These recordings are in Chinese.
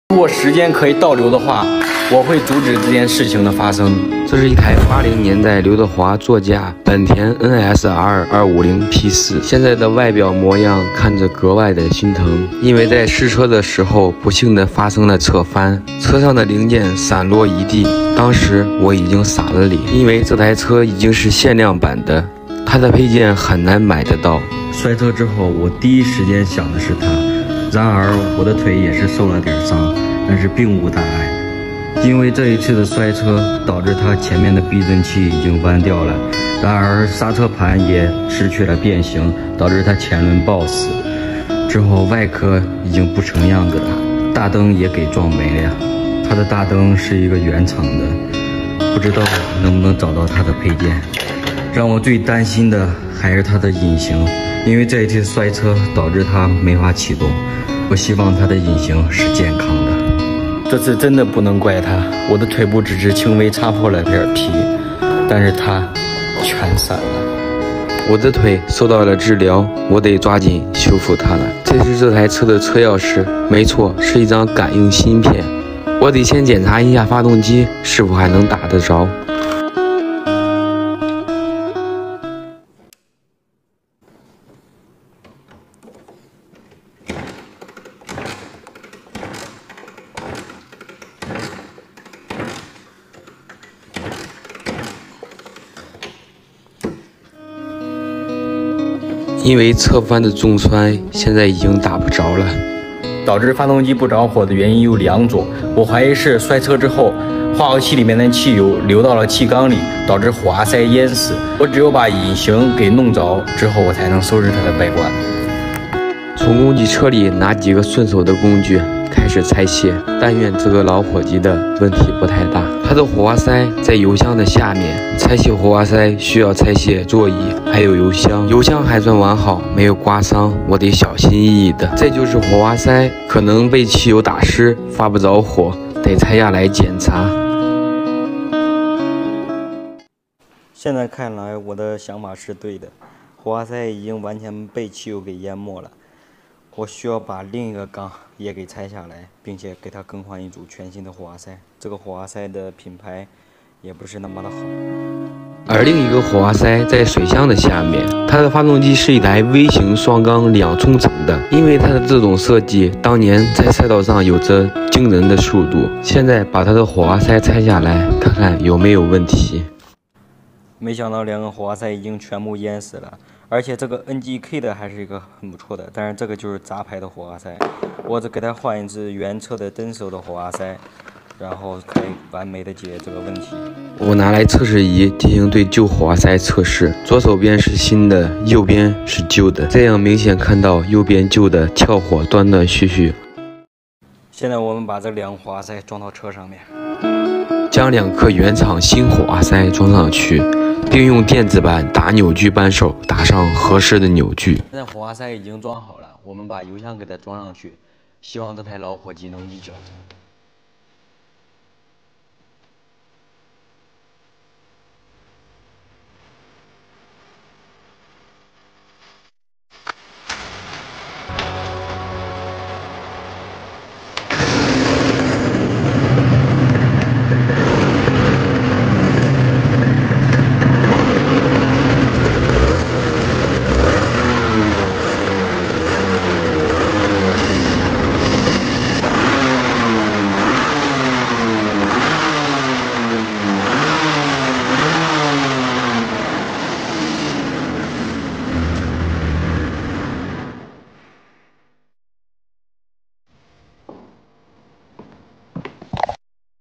如果时间可以倒流的话，我会阻止这件事情的发生。这是一台80年代刘德华座驾本田 NSR 250 P4，现在的外表模样看着格外的心疼，因为在试车的时候不幸的发生了侧翻，车上的零件散落一地。当时我已经傻了脸，因为这台車已经是限量版的，它的配件很难買得到。摔车之后，我第一时间想的是它，然而我的腿也是受了點傷，但是並無大礙。因為這一次的摔車導致它前面的避震器已經彎掉了，然而剎車盤也失去了變形，導致它前輪抱死。之後外殼已經不成樣子了，大燈也給撞沒了。它的大燈是一個原廠的，不知道能不能找到它的配件。讓我最擔心的還是它的引擎，因為這一次摔車導致它沒法啟動。我希望它的引擎是健康的。這次真的不能怪他，我的腿部只是輕微擦破了點皮，但是它全散了。我的腿受到了治療，我得抓緊修復它了。這是這台車的車鑰匙，沒錯，是一張感應芯片。我得先檢查一下發動機是否還能打得着。因為側翻的重摔，現在已經打不着了。導致發動機不着火的原因有兩種，我懷疑是摔車之後，化油器裡面的汽油流到了氣缸裡，導致火花塞淹死。我只有把引擎給弄着之後，我才能收拾它的外觀。從工具車裡拿幾個順手的工具開始拆卸，但願這個老伙計的問題不太大。它的火花塞在油箱的下面，拆卸火花塞需要拆卸座椅，還有油箱。油箱還算完好，沒有刮傷，我得小心翼翼的。這就是火花塞，可能被汽油打濕，發不着火，得拆下來檢查。現在看來，我的想法是對的，火花塞已經完全被汽油給淹沒了。我需要把另一個缸也給拆下來，並且給它更換一組全新的火花塞。這個火花塞的品牌也不是那麼的好。而另一個火花塞在水箱的下面，它的發動機是一台 V 型雙缸兩衝程的，因為它的這種設計，當年在賽道上有着驚人的速度。現在把它的火花塞拆下來，看看有沒有問題。沒想到兩個火花塞已經全部淹死了。而且這個 NGK 的還是一個很不錯的，但是這個就是雜牌的火花塞，我只給它換一支原車的真手的火花塞，然後可以完美的解決這個問題。我拿來測試儀進行對舊火花塞測試，左手邊是新的，右邊是舊的，這樣明顯看到右邊舊的跳火斷斷續續。現在我們把這兩個火花塞裝到車上面，將兩顆原廠新火花塞裝上去，並用電子扳打扭矩扳手打上合適的扭矩。現在火花塞已經裝好了，我們把油箱給它裝上去，希望這台老伙計能一着。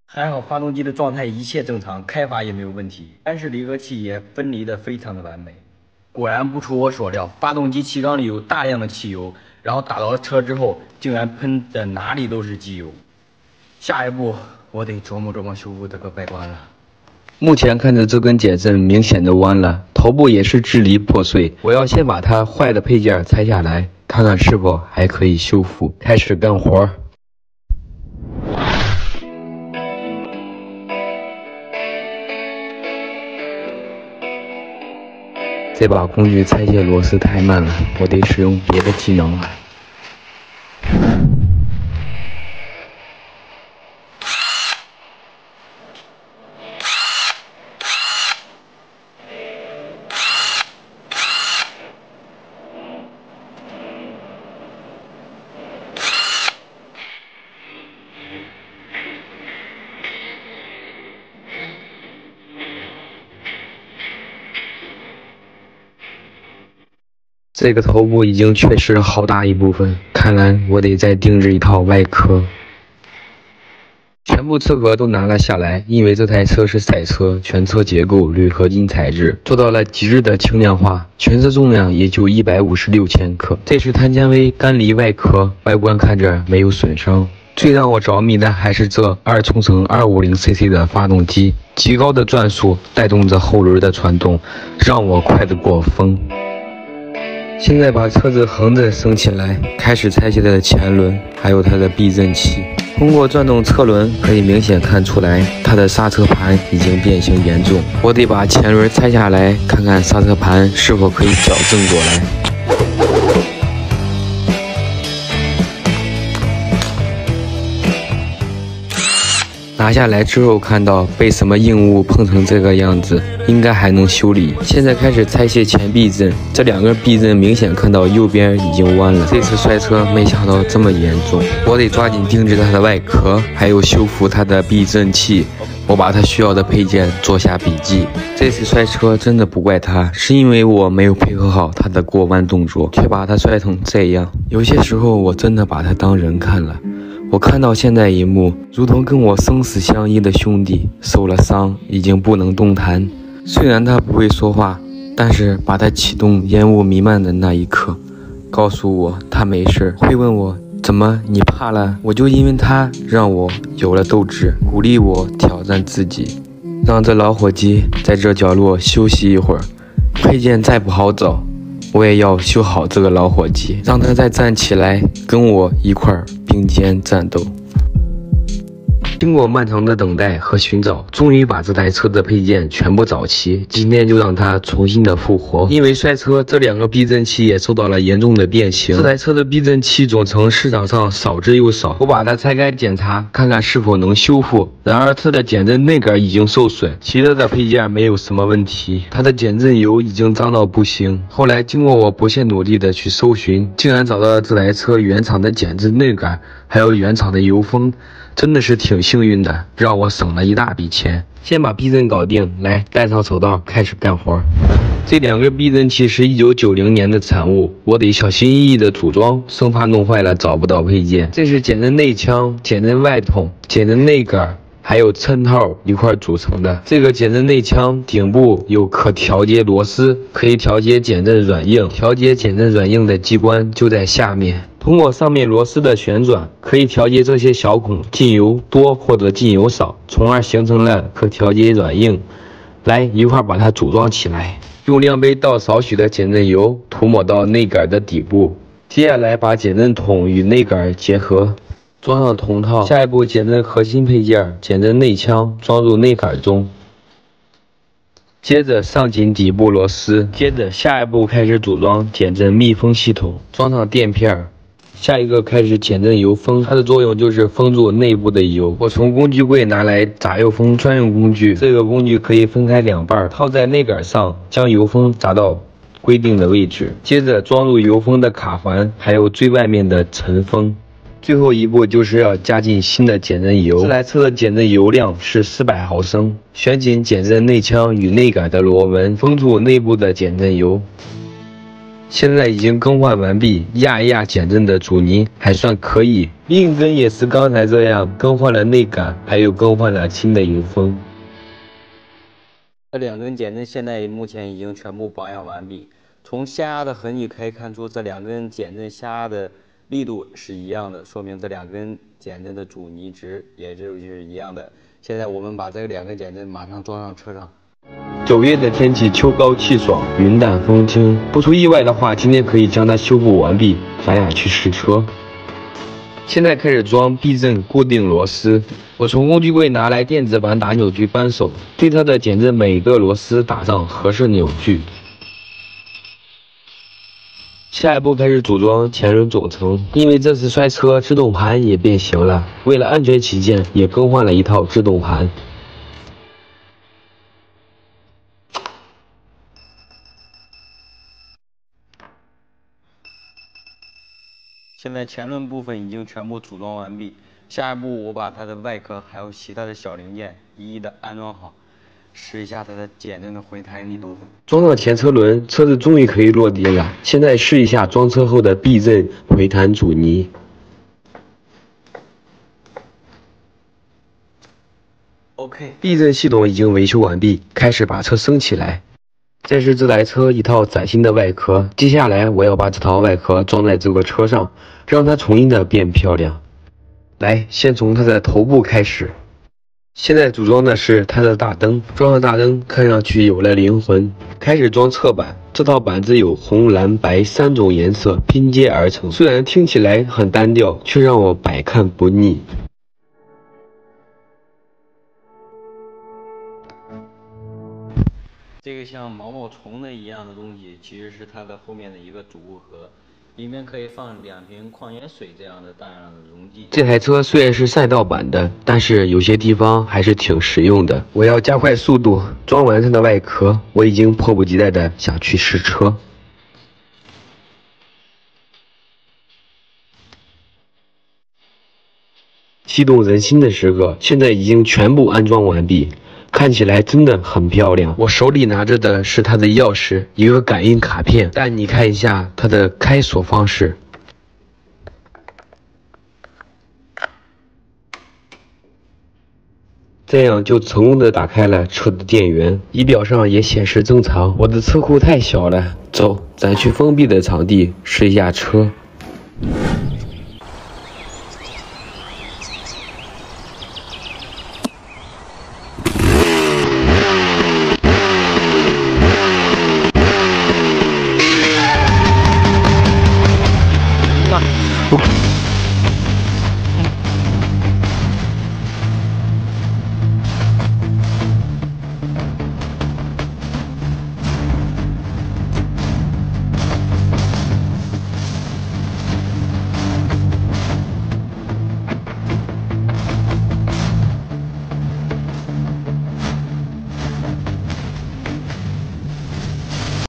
還好發動機的狀態一切正常，開閥也沒有問題，乾式離合器也分離得非常的完美。果然不出我所料，發動機氣缸裡有大量的汽油，然後打到車之後，竟然噴的哪裡都是機油。下一步我得琢磨琢磨修復這個外觀了。目前看着這根減震明顯的彎了，頭部也是支離破碎。我要先把它壞的配件拆下來，看看是否還可以修復。開始幹活。這把工具拆卸螺絲太慢了，我得使用別的技能了。這個頭部已經缺失了好大一部分，看來我得再定制一套外殼。全部侧壳都拿了下來，因為這台車是賽車，全車結構鋁合金材質，做到了极致的轻量化，全车重量也就156千克。这是碳纤維干離外殼，外觀看着沒有損傷。最讓我着迷的還是這2衝程 250cc 的發動機，極高的轉速帶動着後輪的傳動，讓我快得過風。現在把車子橫着升起來，開始拆卸它的前輪，還有它的避震器。通過轉動車輪，可以明顯看出來，它的剎車盤已經變形嚴重。我得把前輪拆下來，看看剎車盤是否可以矯正過來。拿下來之後，看到被什麼硬物碰成這個樣子，應該還能修理。現在開始拆卸前避震，這2根避震明顯看到右邊已經彎了。這次摔車沒想到這麼嚴重，我得抓緊定制它的外殼，還有修復它的避震器。我把它需要的配件做下筆記。這次摔車真的不怪它，是因為我沒有配合好它的過彎動作，卻把它摔成這樣。有些時候我真的把它當人看了。我看到現在一幕，如同跟我生死相依的兄弟受了傷，已經不能動彈。雖然他不會說話，但是把他啟動煙霧彌漫的那一刻，告訴我他沒事。會問我怎麼你怕了？我就因為他讓我有了鬥志，鼓勵我挑戰自己，讓這老伙計在這角落休息一會兒。配件再不好找，我也要修好這個老伙計，讓他再站起來跟我一塊兒并肩戰鬥。經過漫長的等待和尋找，終於把這台車的配件全部找齊。今天就讓它重新的復活。因為摔車，這2個避震器也受到了嚴重的變形。這台車的避震器總成市場上少之又少，我把它拆開檢查，看看是否能修復。然而它的減震內桿已經受損，其他的配件沒有什麼問題。它的減震油已經髒到不行。後來經過我不懈努力的去搜尋，竟然找到了這台車原廠的減震內桿，還有原厂的油封。真的是挺幸運的，讓我省了一大筆錢。先把避震搞定，來戴上手套開始幹活。這2個避震器是1990年的產物，我得小心翼翼的組裝，生怕弄壞了找不到配件。這是減震內腔、減震外筒、減震內桿還有襯套一塊組成的。這個減震內腔頂部有可調節螺絲，可以調節減震軟硬，調節減震軟硬的機關就在下面。通過上面螺絲的旋轉，可以調節這些小孔進油多或者進油少，從而形成了可調節軟硬。來，一塊把它組裝起來。用量杯倒少許的減震油，塗抹到內桿的底部。接下來把减震筒與內桿結合，裝上銅套。下一步，減震核心配件減震內腔裝入內桿中。接着上緊底部螺絲。接着下一步開始組裝減震密封系統，裝上墊片。下一個開始減震油封，它的作用就是封住內部的油。我從工具櫃拿來炸油封專用工具，這個工具可以分開2半，套在內桿上，將油封炸到規定的位置。接着裝入油封的卡環，還有最外面的塵封。最後一步就是要加進新的減震油。這台車的減震油量是400毫升。旋緊減震內腔與內桿的螺紋，封住內部的減震油。現在已經更換完畢，壓一壓減震的阻尼還算可以。另一根也是剛才這樣更換了內桿，還有更換了新的油封。這2根減震現在目前已經全部保養完畢。從下压的痕跡可以看出，這2根減震下压的力度是一樣的，說明這2根減震的阻尼值也就是一樣的。现在我們把這2根減震馬上裝上車上。9月的天氣秋高氣爽，雲淡風輕，不出意外的話，今天可以將它修復完畢，咱倆去試車。現在開始裝避震固定螺絲，我從工具櫃拿來電子版打扭矩扳手，對它的減震每個螺絲打上合適扭矩。下一步開始組裝前輪總成，因為這次摔車，制動盤也變形了，為了安全起見，也更換了一套制動盤。现在前輪部分已經全部組裝完畢，下一步我把它的外殼還有其他的小零件一一的安裝好。試一下它的减震的回弹力度。装上前车轮，车子终于可以落地了。现在试一下装车后的避震回弹阻尼。OK， 避震系統已經維修完畢，開始把車升起來。這是這台車一套嶄新的外殼，接下來我要把這套外殼裝在這個車上，讓它重新的變漂亮。來，先從它的頭部開始。現在組裝的是它的大燈，裝上大燈，看上去有了靈魂。開始裝側板，這套板子有紅、藍、白3種顏色拼接而成，雖然聽起來很單調，卻讓我百看不膩。這個像毛毛蟲的一樣的東西，其實是它的後面的一個主物盒，裡面可以放2瓶礦泉水這樣的大量的溶剂。這台車雖然是賽道版的，但是有些地方還是挺實用的。我要加快速度，裝完它的外殼，我已經迫不及待的想去試車。激動人心的時刻，現在已經全部安裝完畢。看起來真的很漂亮。我手裡拿着的是它的鑰匙，一個感應卡片。但你看一下它的開鎖方式，這樣就成功的打開了車的電源。儀表上也顯示正常。我的車庫太小了，走，咱去封閉的場地試一下車。